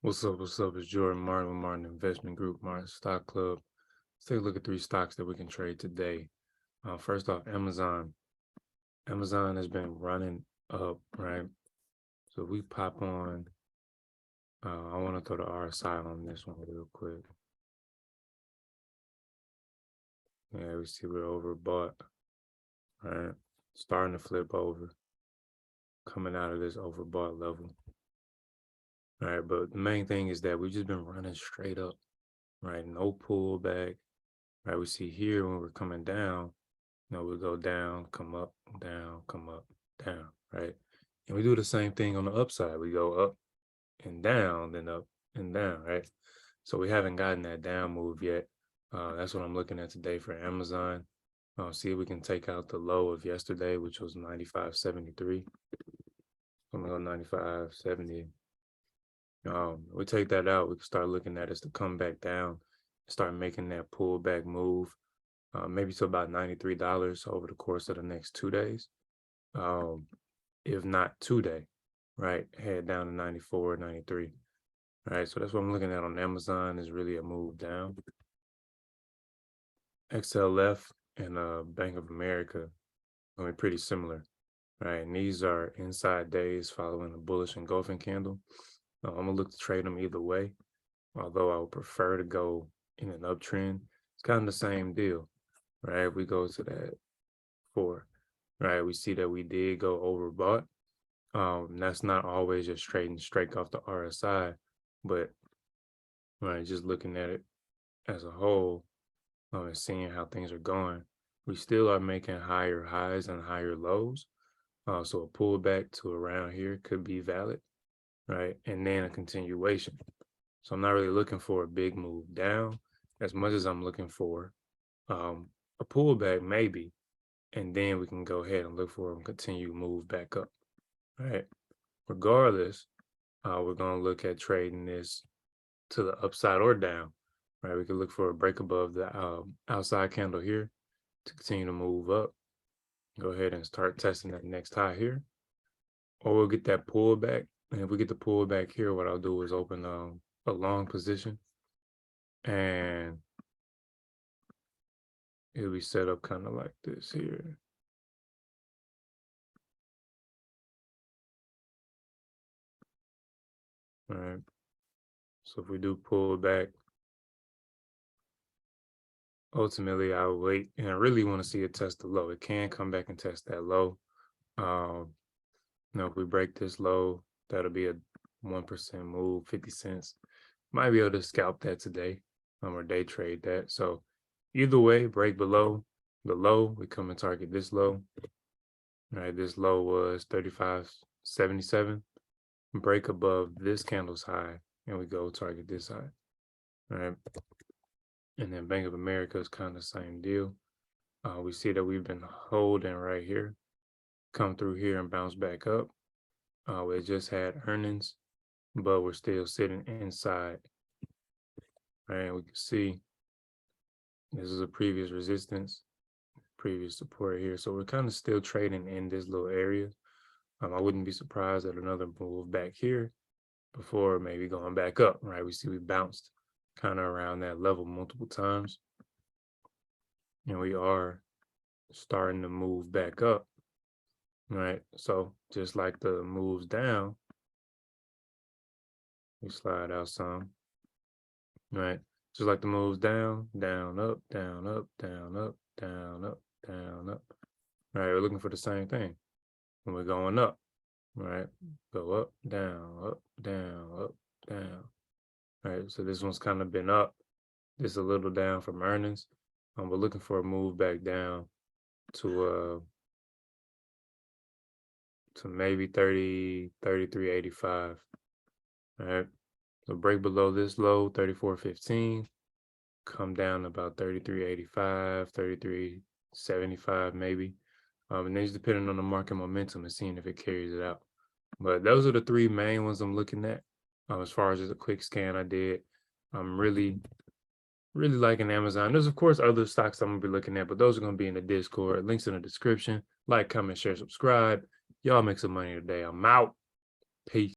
What's up? What's up? It's Jordan Martin with Martin Investment Group, Martin Stock Club. Let's take a look at 3 stocks that we can trade today. First off, Amazon. Amazon has been running up, right? So we pop on. I want to throw the RSI on this one real quick. Yeah, we see we're overbought, right? Starting to flip over, coming out of this overbought level. All right, but the main thing is that we've just been running straight up, right? No pullback, right? We see here when we're coming down, we go down, come up, down, come up, down, right? And we do the same thing on the upside. We go up and down, then up and down, right? So we haven't gotten that down move yet. That's what I'm looking at today for Amazon. See if we can take out the low of yesterday, which was 95.73. I'm gonna go 95.70. We take that out, we can start looking at us to come back down, start making that pullback move, maybe to about $93 over the course of the next 2 days, if not today, right? Head down to 94, 93. All right, so that's what I'm looking at on Amazon is really a move down. XLF and Bank of America are pretty similar, right? And these are inside days following a bullish engulfing candle. I'm gonna look to trade them either way, although I would prefer to go in an uptrend. It's kind of the same deal, right? If we go to that 4, right, we see that we did go overbought. That's not always just trading straight off the RSI, but right, just looking at it as a whole, and seeing how things are going, we still are making higher highs and higher lows. So a pullback to around here could be valid, right? And then a continuation. So I'm not really looking for a big move down as much as I'm looking for a pullback maybe, and then we can go ahead and look for a continued move back up, right? Regardless, we're going to look at trading this to the upside or down, right? We could look for a break above the outside candle here to continue to move up. Go ahead and start testing that next high here, or we'll get that pullback. And if we get the pullback here, what I'll do is open a long position, and it'll be set up kind of like this here. All right. So if we do pull back, ultimately I'll wait, and I really want to see it test the low. It can come back and test that low. If we break this low, that'll be a 1% move, 50 cents. Might be able to scalp that today, or day trade that. So either way, break below the low, we come and target this low. All right, this low was 35.77. Break above this candle's high, and we go target this high. All right. And then Bank of America is kind of the same deal. We see that we've been holding right here, come through here and bounce back up. We just had earnings, but we're still sitting inside. Right, we can see this is a previous resistance, previous support here. So we're kind of still trading in this little area. I wouldn't be surprised at another move back here before maybe going back up, right? We see we bounced kind of around that level multiple times. And we are starting to move back up, right? So just like the moves down, we slide out some, right? Just like the moves down, down, up, down, up, down, up, down, up, down, up. Right, we're looking for the same thing. When we're going up, right? Go up, down, up, down. Right, so this one's kind of been up. This a little down from earnings. We're looking for a move back down to maybe 33.85. All right. So break below this low, 34.15. Come down about 33.85, 33.75 maybe. And then it's depending on the market momentum and seeing if it carries it out. But those are the 3 main ones I'm looking at. As far as just a quick scan I did, I'm really liking Amazon. There's of course other stocks I'm gonna be looking at, but those are gonna be in the Discord. Links in the description. Like, comment, share, subscribe. Y'all make some money today. I'm out. Peace.